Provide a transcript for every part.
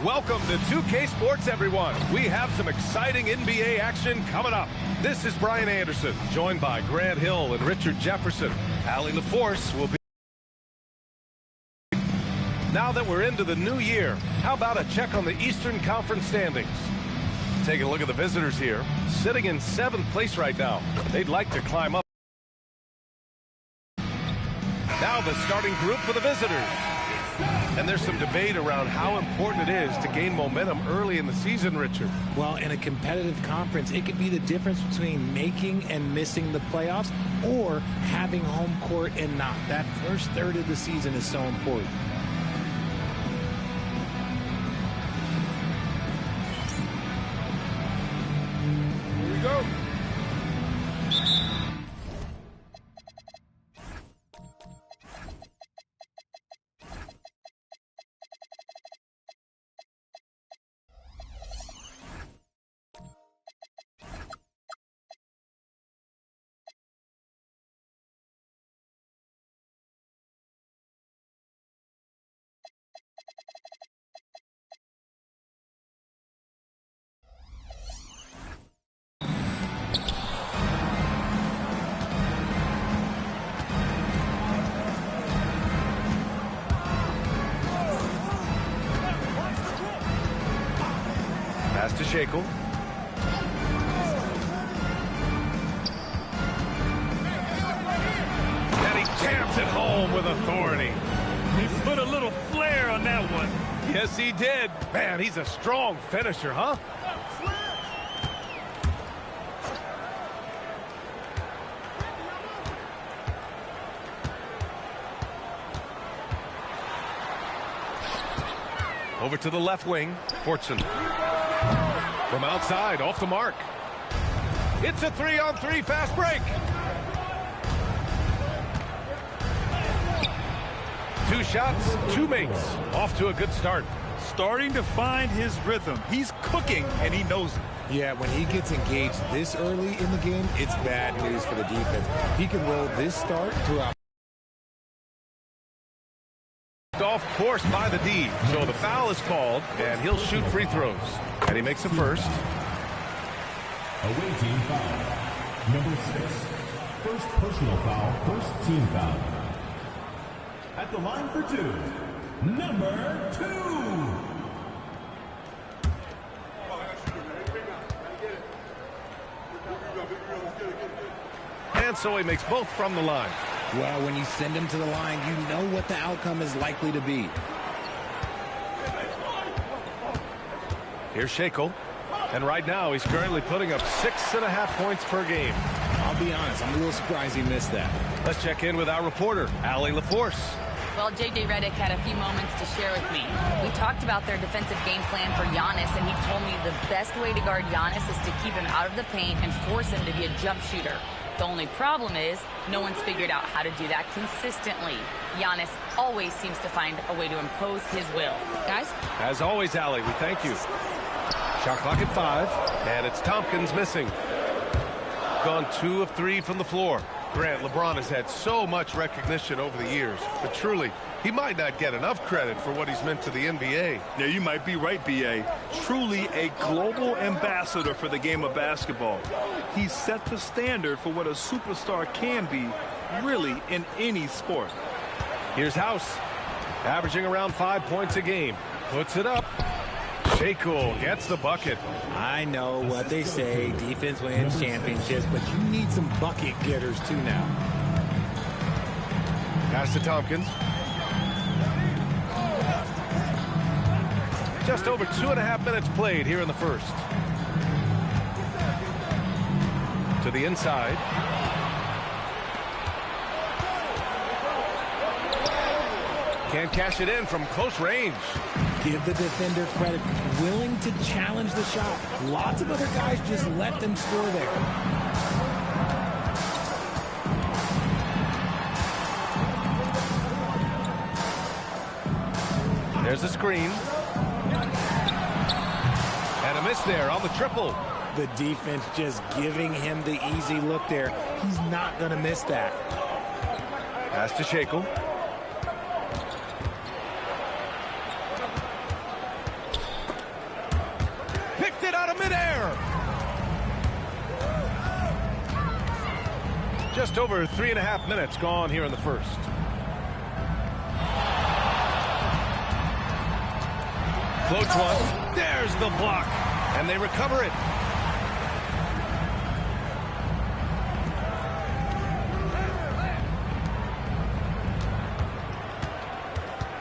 Welcome to 2K Sports, everyone. We have some exciting NBA action coming up. This is Brian Anderson, joined by Grant Hill and Richard Jefferson. Allie LaForce will be. Now that we're into the new year, how about a check on the Eastern Conference standings? Take a look at the visitors here, sitting in 7th place right now. They'd like to climb up. Now the starting group for the visitors. And there's some debate around how important it is to gain momentum early in the season, Richard. Well, in a competitive conference, it could be the difference between making and missing the playoffs or having home court and not. That first third of the season is so important. Here we go. Pass to Shackle. And he jams it home with authority. He put a little flair on that one. Yes, he did. Man, he's a strong finisher, huh? Over to the left wing, Fortson. From outside, off the mark. It's a 3-on-3 fast break. 2 shots, 2 makes. Off to a good start. Starting to find his rhythm. He's cooking, and he knows it. Yeah, when he gets engaged this early in the game, it's bad news for the defense. He can roll this start throughout. Off course by the D. So the foul is called, and he'll shoot free throws. And he makes the first. Away team foul. Number 6. First personal foul, first team foul. At the line for 2. Number 2. And so he makes both from the line. Well, when you send him to the line, you know what the outcome is likely to be. Here's Shackle. And right now, he's currently putting up 6.5 points per game. I'll be honest, I'm a little surprised he missed that. Let's check in with our reporter, Allie LaForce. Well, J.J. Redick had a few moments to share with me. We talked about their defensive game plan for Giannis, and he told me the best way to guard Giannis is to keep him out of the paint and force him to be a jump shooter. The only problem is no one's figured out how to do that consistently. Giannis always seems to find a way to impose his will. Guys? As always, Allie, we thank you. Shot clock at 5, and it's Tompkins missing. Gone 2 of 3 from the floor. Grant, LeBron has had so much recognition over the years, but truly, he might not get enough credit for what he's meant to the NBA. Yeah, you might be right, B.A. Truly a global ambassador for the game of basketball. He set the standard for what a superstar can be, really, in any sport. Here's House, averaging around 5 points a game. Puts it up. Shackle gets the bucket. I know what they say, defense wins championships, but you need some bucket getters too now. Pass to Tompkins. Just over 2.5 minutes played here in the first. To the inside. Can't cash it in from close range. Give the defender credit, willing to challenge the shot. Lots of other guys just let them score there. There's the screen. And a miss there on the triple. The defense just giving him the easy look there. He's not going to miss that. Pass to Shackle. out of midair. Just over 3.5 minutes gone here in the first. Floats one. There's the block. And they recover it.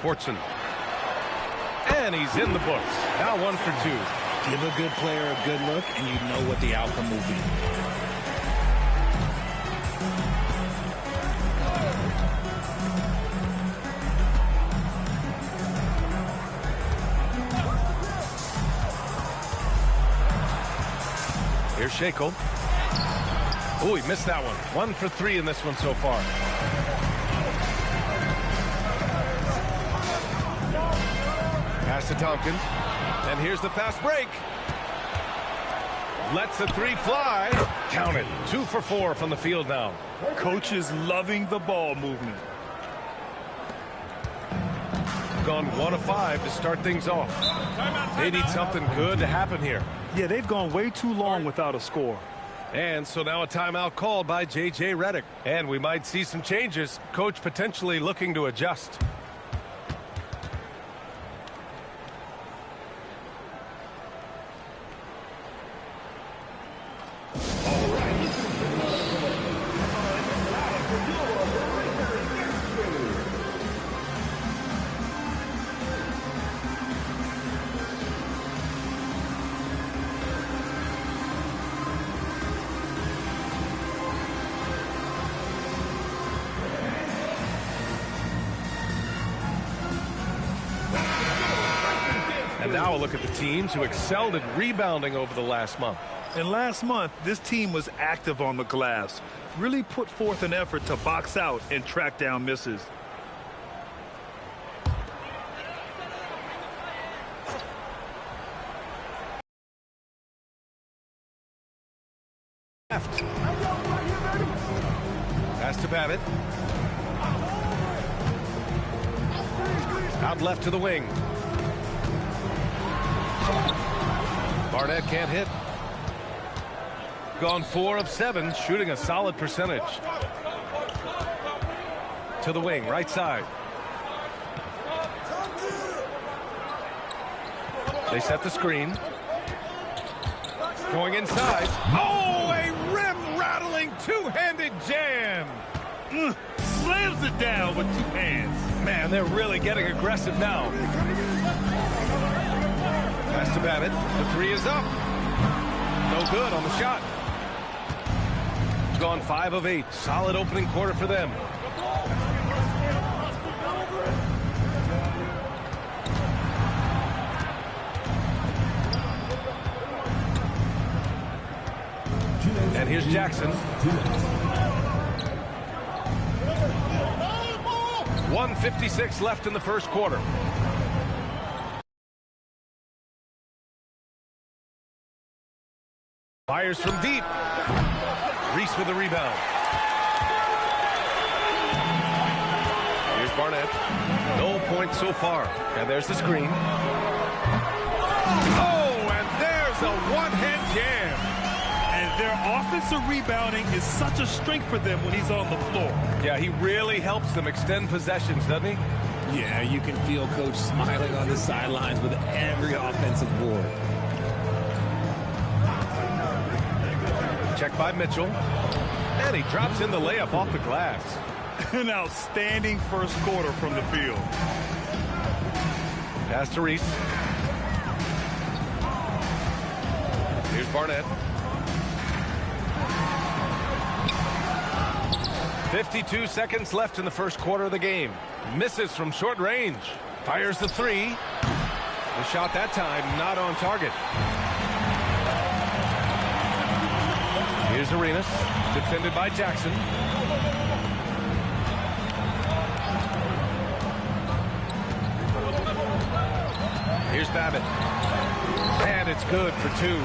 Fortson. And he's in the books. Now 1 for 2. Give a good player a good look, and you know what the outcome will be. Here's Shackle. Oh, he missed that one. 1 for 3 in this one so far. Pass to Tompkins. And here's the fast break. Lets the 3 fly. Count it. 2 for 4 from the field now. Coach is loving the ball movement. Gone 1 of 5 to start things off. They need something good to happen here. Yeah, they've gone way too long without a score. And so now a timeout called by J.J. Redick. And we might see some changes. Coach potentially looking to adjust. And now a look at the teams who excelled at rebounding over the last month. And last month, this team was active on the glass. Really put forth an effort to box out and track down misses. Left. Pass to Babbitt. Out left to the wing. Barnett can't hit. Gone 4 of 7, shooting a solid percentage. To the wing, right side. They set the screen. Going inside. Oh, a rim-rattling two-handed jam. Slams it down with 2 hands. Man, they're really getting aggressive now. Pass to Babbitt. The 3 is up. No good on the shot. Gone 5 of 8. Solid opening quarter for them. And here's Jackson. 1:56 left in the first quarter. Fires from deep. Reese with the rebound. Here's Barnett. No points so far. And there's the screen. Oh, and there's a one-hand jam. And their offensive rebounding is such a strength for them when he's on the floor. Yeah, he really helps them extend possessions, doesn't he? Yeah, you can feel Coach smiling on the sidelines with every offensive board. Check by Mitchell. And he drops in the layup off the glass. An outstanding first quarter from the field. Pass to Reese. Here's Barnett. 52 seconds left in the first quarter of the game. Misses from short range. Fires the 3. The shot that time not on target. Here's Arenas, defended by Jackson. Here's Babbitt. And it's good for 2.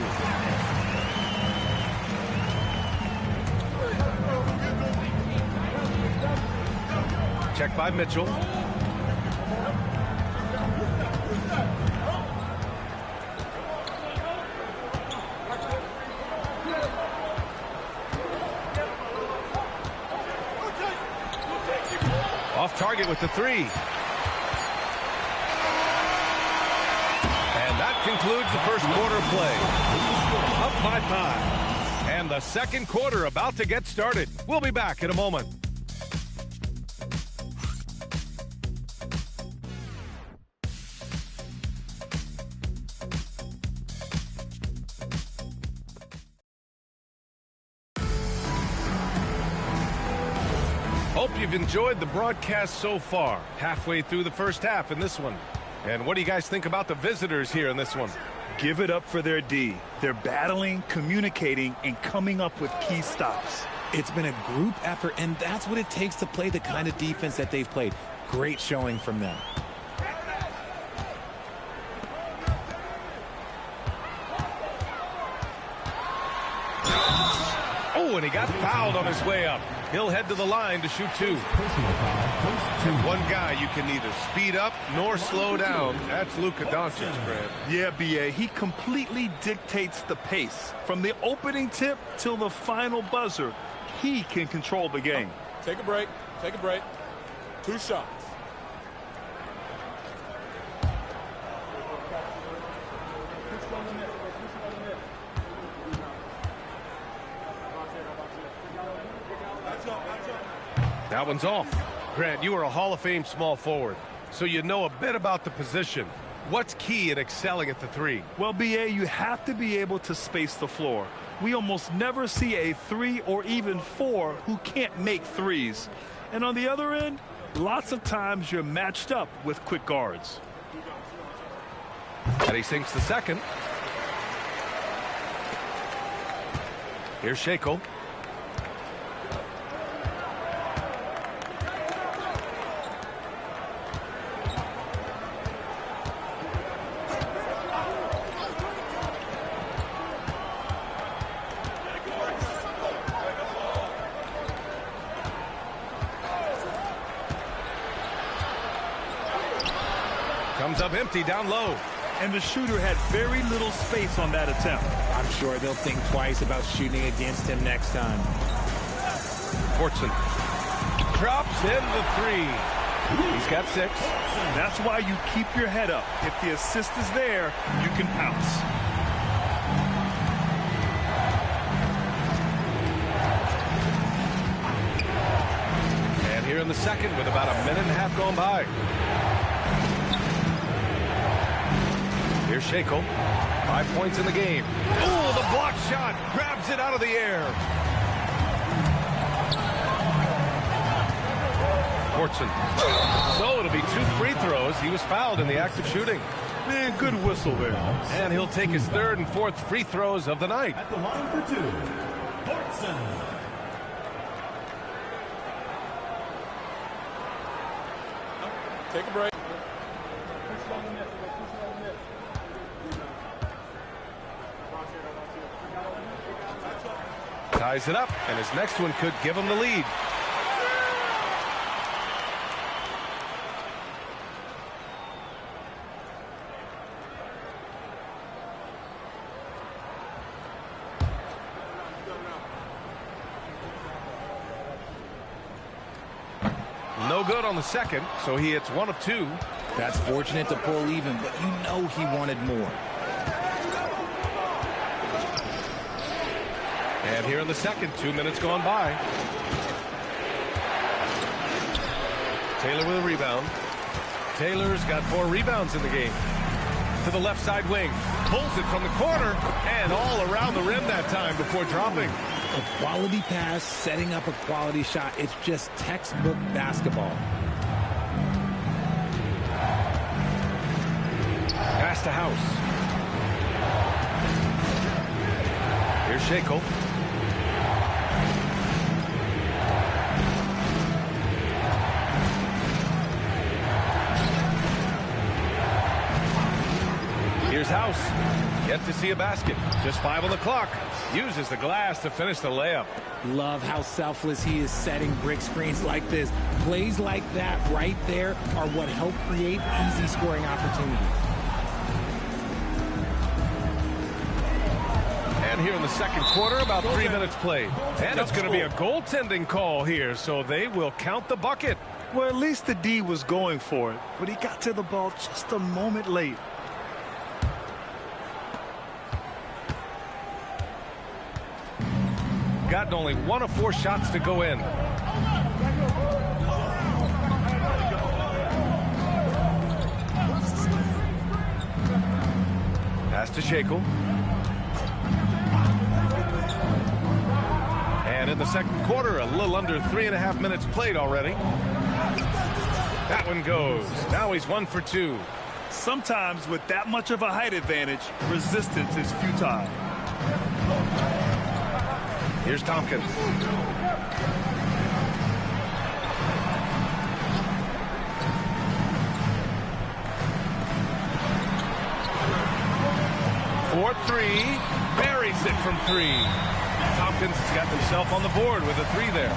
Check by Mitchell. off target with the three. And that concludes the first quarter play. Up by 5. And the second quarter about to get started. We'll be back in a moment. Hope you've enjoyed the broadcast so far. Halfway through the first half in this one. And what do you guys think about the visitors here in this one? Give it up for their D. They're battling, communicating, and coming up with key stops. It's been a group effort, and that's what it takes to play the kind of defense that they've played. Great showing from them. Oh, and he got fouled on his way up. He'll head to the line to shoot 2. And one guy you can neither speed up nor slow down. That's Luka Doncic, Brad. Yeah, B.A., he completely dictates the pace. From the opening tip till the final buzzer, he can control the game. Take a break. Take a break. 2 shots. That one's off. Grant, you are a Hall of Fame small forward, so you know a bit about the position. What's key in excelling at the 3? Well, B.A., you have to be able to space the floor. We almost never see a 3 or even 4 who can't make threes. And on the other end, lots of times you're matched up with quick guards. And he sinks the second. Here's Shackle. Comes up empty down low. And the shooter had very little space on that attempt. I'm sure they'll think twice about shooting against him next time. Fortson drops in the 3. He's got 6. That's why you keep your head up. If the assist is there, you can pounce. And here in the second with about a minute and a half gone by. Here's Shackle. 5 points in the game. Oh, the block shot. Grabs it out of the air. Fortson. So it'll be 2 free throws. He was fouled in the act of shooting. Man, good whistle there. And he'll take his 3rd and 4th free throws of the night. At the line for 2, Fortson. Take a break. Ties it up, and his next one could give him the lead. No good on the second, so he hits 1 of 2. That's fortunate to pull even, but you know he wanted more. And here in the second, 2 minutes gone by. Taylor with a rebound. Taylor's got 4 rebounds in the game. To the left side wing. Pulls it from the corner and all around the rim that time before dropping. A quality pass, setting up a quality shot. It's just textbook basketball. Pass to House. Here's Shackle. Here's House. Yet to see a basket. Just 5 on the clock. Uses the glass to finish the layup. Love how selfless he is setting brick screens like this. Plays like that right there are what help create easy scoring opportunities. And here in the second quarter, about 3 minutes played. And it's going to be a goaltending call here, so they will count the bucket. Well, at least the D was going for it, but he got to the ball just a moment late. Gotten only 1 of 4 shots to go in. Pass to Shackle. And in the second quarter, a little under 3.5 minutes played already. That one goes. Now he's 1 for 2. Sometimes with that much of a height advantage, resistance is futile. Here's Tompkins. For 3, buries it from 3. Tompkins has got himself on the board with a 3 there.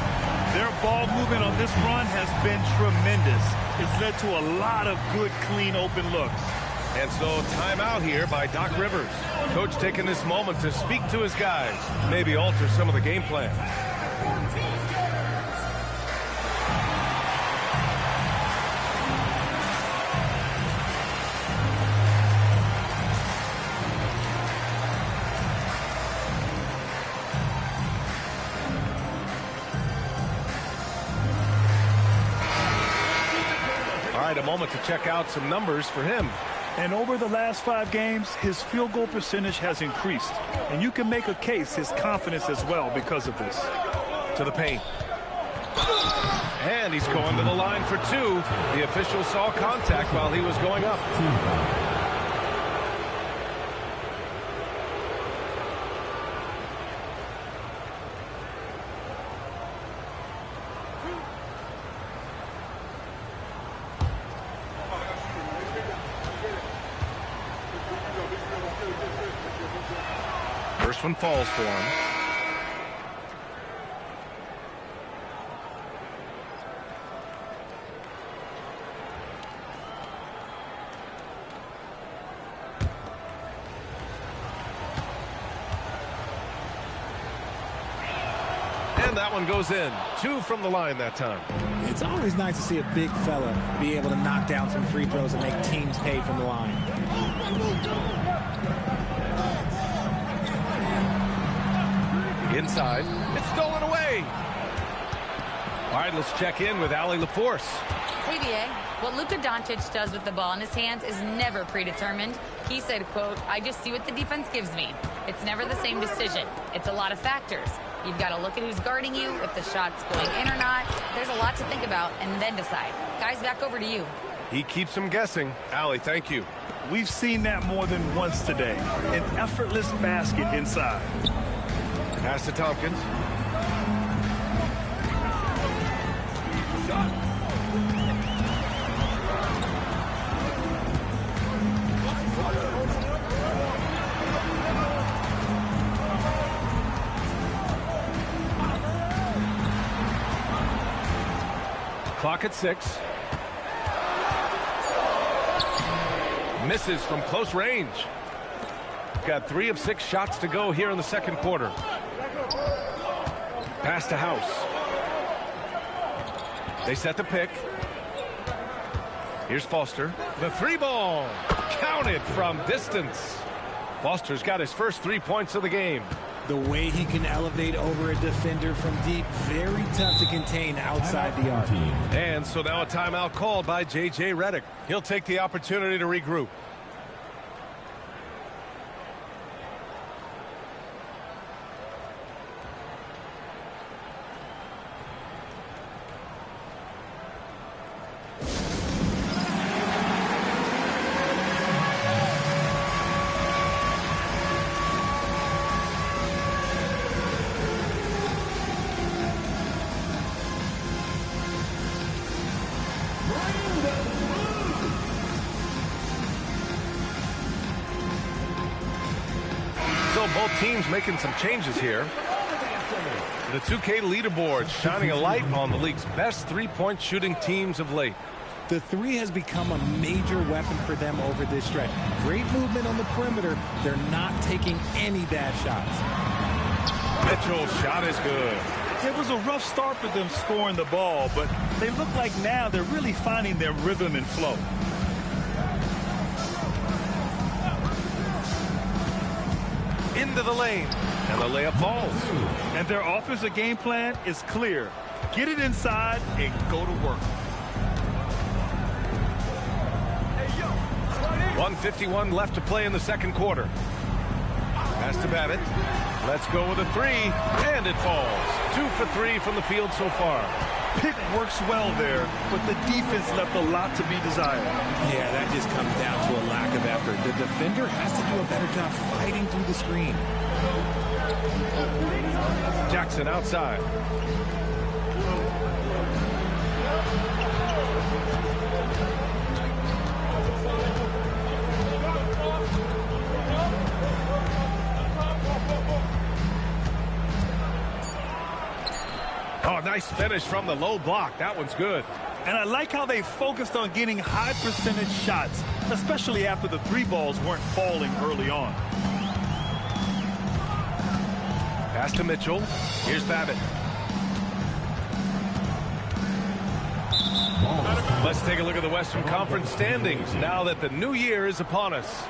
Their ball movement on this run has been tremendous. It's led to a lot of good, clean, open looks. And so timeout here by Doc Rivers. Coach taking this moment to speak to his guys, maybe alter some of the game plan. All right, a moment to check out some numbers for him. And over the last 5 games, his field goal percentage has increased. And you can make a case his confidence as well because of this. To the paint. And he's going to the line for 2. The official saw contact while he was going up. First one falls for him. And that one goes in. 2 from the line that time. It's always nice to see a big fella be able to knock down some free throws and make teams pay from the line. Inside. It's stolen away. All right, let's check in with Allie LaForce. Hey, BA. What Luka Doncic does with the ball in his hands is never predetermined. He said, quote, I just see what the defense gives me. It's never the same decision. It's a lot of factors. You've got to look at who's guarding you, if the shot's going in or not. There's a lot to think about and then decide. Guys, back over to you. He keeps him guessing. Allie, thank you. We've seen that more than once today. An effortless basket inside. Pass to Tompkins. Clock at 6. Misses from close range. Got 3 of 6 shots to go here in the second quarter. Pass to House. They set the pick. Here's Foster. The 3-ball. Counted from distance. Foster's got his first 3 points of the game. The way he can elevate over a defender from deep, very tough to contain outside the arc. And so now a timeout called by J.J. Redick. He'll take the opportunity to regroup. Both teams making some changes here. The 2K leaderboard shining a light on the league's best three-point shooting teams of late. The 3 has become a major weapon for them over this stretch. Great movement on the perimeter. They're not taking any bad shots. Mitchell's shot is good. It was a rough start for them scoring the ball, but they look like now they're really finding their rhythm and flow. Into the lane, and the layup falls. And their offensive game plan is clear. Get it inside and go to work. 1:51 left to play in the second quarter. Pass to Babbitt. Let's go with a three, and it falls. 2 for 3 from the field so far. Pick works well there, but the defense left a lot to be desired. Yeah, that just comes down to a lack of effort. The defender has to do a better job fighting through the screen. Jackson outside. Oh, nice finish from the low block. That one's good. And I like how they focused on getting high percentage shots, especially after the three balls weren't falling early on. Pass to Mitchell. Here's Babbitt. Let's take a look at the Western Conference standings now that the new year is upon us.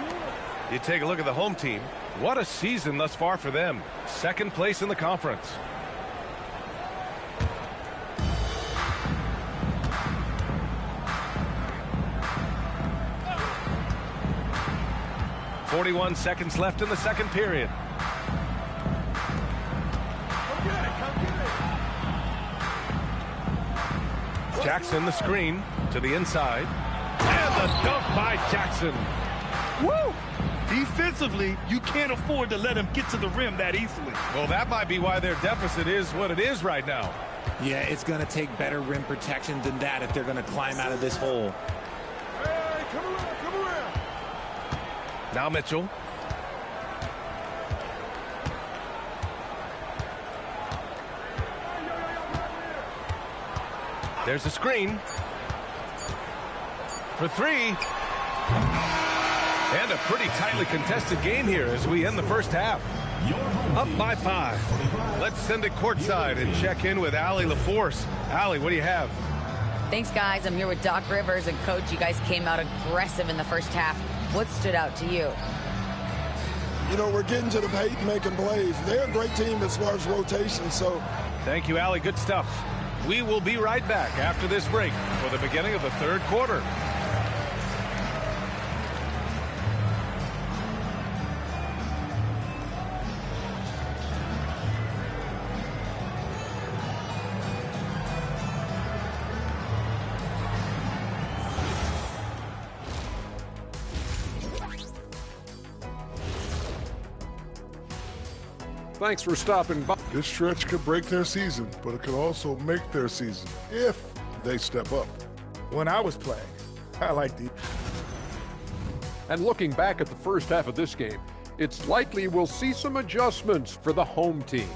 You take a look at the home team. What a season thus far for them. Second place in the conference. .41 seconds left in the second period. Jackson the screen to the inside. And the dunk by Jackson. Woo! Defensively, you can't afford to let him get to the rim that easily. Well, that might be why their deficit is what it is right now. Yeah, it's going to take better rim protection than that if they're going to climb out of this hole. Hey, come around. Now Mitchell. There's a screen. For three. And a pretty tightly contested game here as we end the first half. Up by 5. Let's send it courtside and check in with Allie LaForce. Allie, what do you have? Thanks, guys. I'm here with Doc Rivers. And, Coach, you guys came out aggressive in the first half. What stood out to you? You know, we're getting to the paint and making plays. They're a great team as far as rotation, so. Thank you, Allie. Good stuff. We will be right back after this break for the beginning of the third quarter. Thanks for stopping by. This stretch could break their season, but it could also make their season if they step up. When I was playing, I liked it. And looking back at the first half of this game, it's likely we'll see some adjustments for the home team.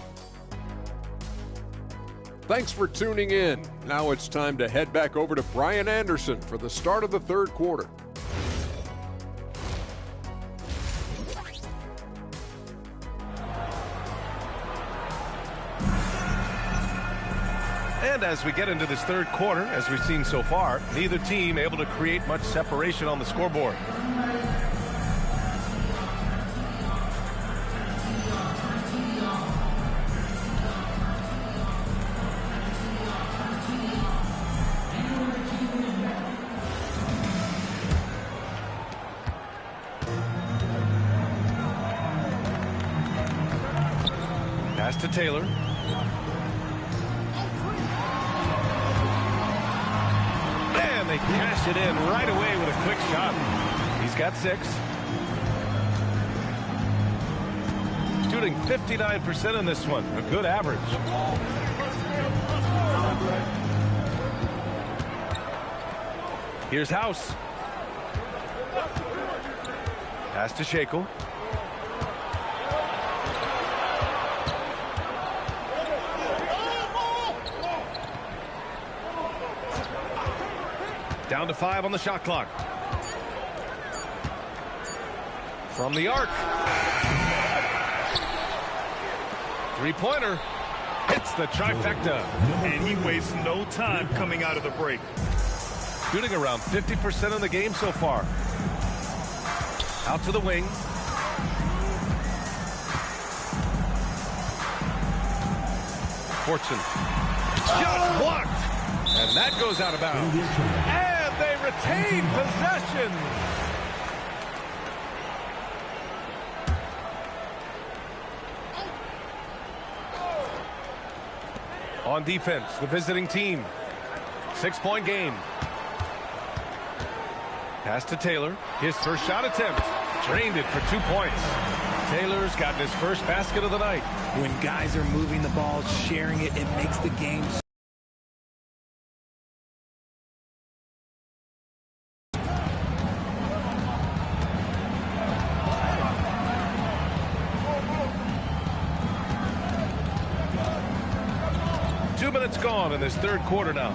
Thanks for tuning in. Now it's time to head back over to Brian Anderson for the start of the third quarter. And as we get into this third quarter, as we've seen so far, neither team able to create much separation on the scoreboard. Pass to Taylor. They cash it in right away with a quick shot. He's got 6. Shooting 59% in this one. A good average. Here's House. Pass to Shackle. Down to 5 on the shot clock. From the arc. Three-pointer. Hit Hits the trifecta. And he wastes no time coming out of the break. Shooting around 50% of the game so far. Out to the wing. Fortune. Shot blocked. And that goes out of bounds. And they retain possession. On defense, the visiting team. 6-point game. Pass to Taylor. His first shot attempt. Drained it for 2 points. Taylor's gotten his first basket of the night. When guys are moving the ball, sharing it, it makes the game. Two minutes gone in this third quarter now.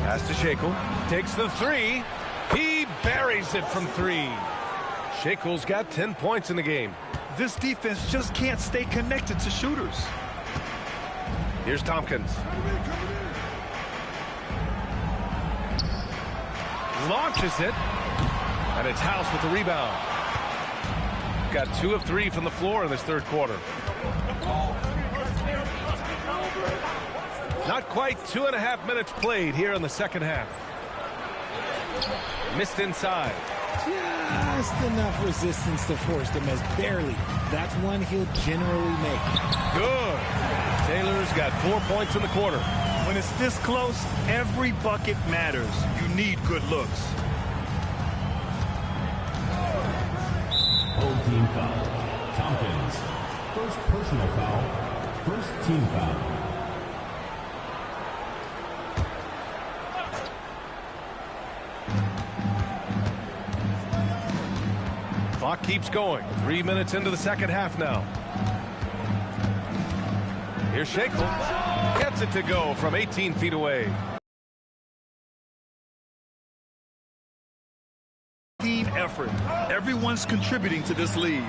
Pass to Shackle. Takes the three. He buries it from three. Shackle's got 10 points in the game. This defense just can't stay connected to shooters. Here's Tompkins. Launches it. And it's House with the rebound. Got 2 of 3 from the floor in this third quarter. Not quite 2.5 minutes played here in the second half. Missed inside. Just enough resistance to force them as barely. That's one he'll generally make. Good. Taylor's got 4 points in the quarter. When it's this close, every bucket matters. You need good looks. Full team foul. Tompkins. First personal foul. First team foul. Clock keeps going. 3 minutes into the second half now. Here's Shackle. Gets it to go from 18 feet away. Team effort. Everyone's contributing to this lead.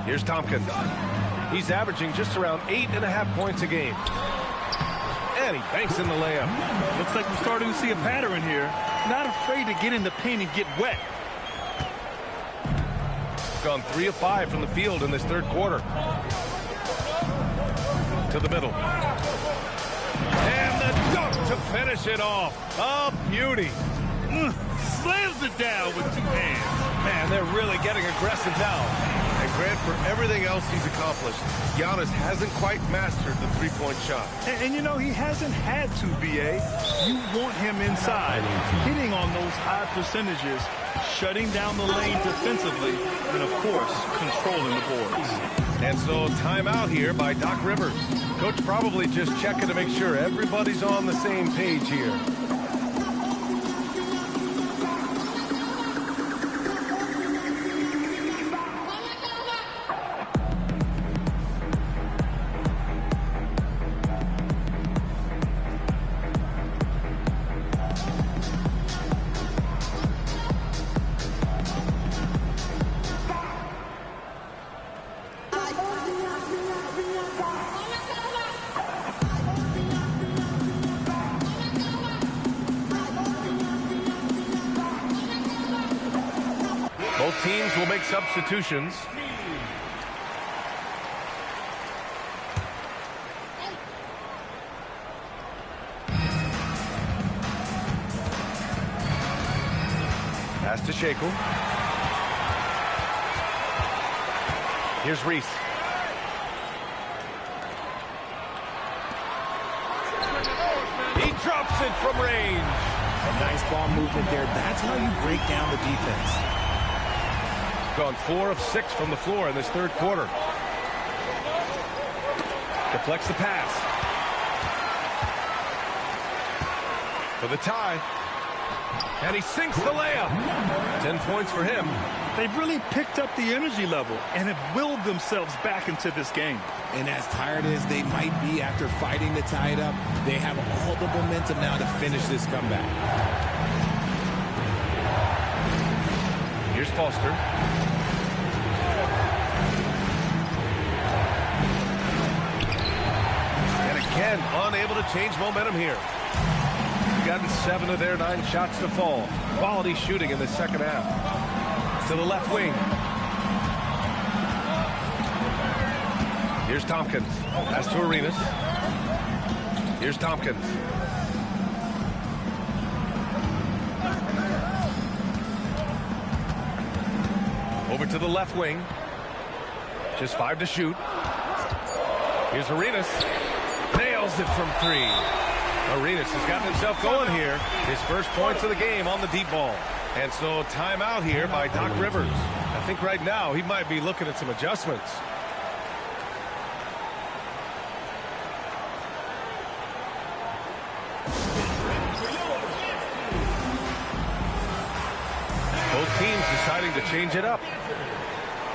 Here's Tompkins. He's averaging just around 8.5 points a game. And he banks in the layup. Looks like we're starting to see a pattern here. Not afraid to get in the paint and get wet. Gone 3 of 5 from the field in this third quarter. To the middle. And the dunk to finish it off. A beauty. Slams it down with 2 hands. Man, they're really getting aggressive now. And Grant, for everything else he's accomplished, Giannis hasn't quite mastered the three-point shot. And you know, he hasn't had to, B.A. You want him inside, hitting on those high percentages, shutting down the lane defensively, and, of course, controlling the boards. And so timeout here by Doc Rivers. Coach probably just checking to make sure everybody's on the same page here. Both teams will make substitutions. Pass to Shackle. Here's Reese. He drops it from range. A nice ball movement there. That's how you break down the defense. Gone 4 of 6 from the floor in this third quarter. Deflects the pass. For the tie. And he sinks the layup. 10 points for him. They've really picked up the energy level and have willed themselves back into this game. And as tired as they might be after fighting to tie it up, they have all the momentum now to finish this comeback. Here's Foster. Again, unable to change momentum here. Gotten 7 of their 9 shots to fall. Quality shooting in the second half. To the left wing. Here's Tompkins. Pass to Arenas. Here's Tompkins. Over to the left wing. Just 5 to shoot. Here's Arenas. Nails it from 3. Arenas has gotten himself going here. His first points of the game on the deep ball. And so timeout here by Doc Rivers. I think right now he might be looking at some adjustments. Both teams deciding to change it up.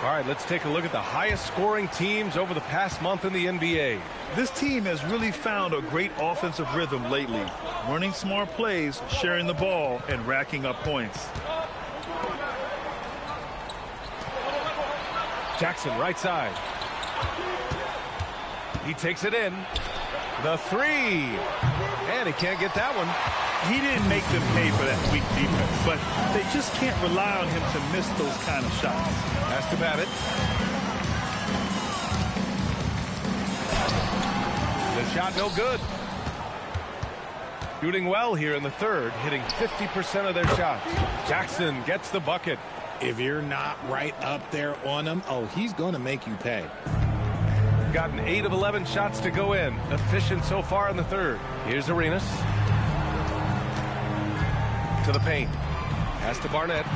All right, let's take a look at the highest scoring teams over the past month in the NBA. This team has really found a great offensive rhythm lately. Running smart plays, sharing the ball, and racking up points. Jackson, right side. He takes it in. The 3. And he can't get that one. He didn't make them pay for that weak defense, but they just can't rely on him to miss those kind of shots. Has to bat it. The shot no good. Shooting well here in the third, hitting 50% of their shots. Jackson gets the bucket. If you're not right up there on him, oh, he's going to make you pay. Gotten 8 of 11 shots to go in. Efficient so far in the third. Here's Arenas. To the paint. Pass to Barnett.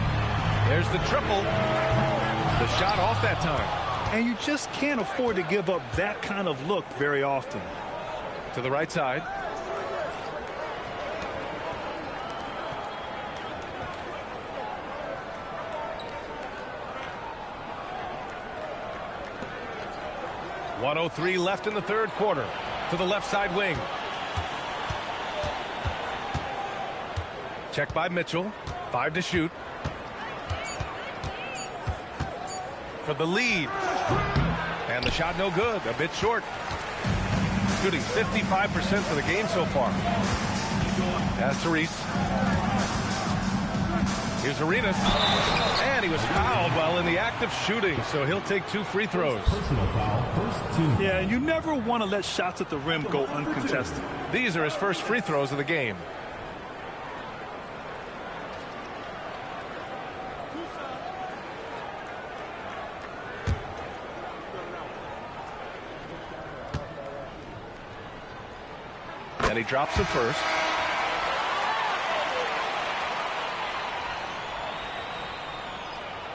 There's the triple. The shot off that time. And you just can't afford to give up that kind of look very often. To the right side. .103 left in the third quarter. To the left side wing. Check by Mitchell. 5 to shoot. For the lead. And the shot no good. A bit short. Shooting 55% for the game so far. Pass to Reese. Here's Arenas. And he was fouled while in the act of shooting, so he'll take 2 free throws. Personal foul, first team. Yeah, you never want to let shots at the rim go uncontested. These are his first free throws of the game. And he drops the first.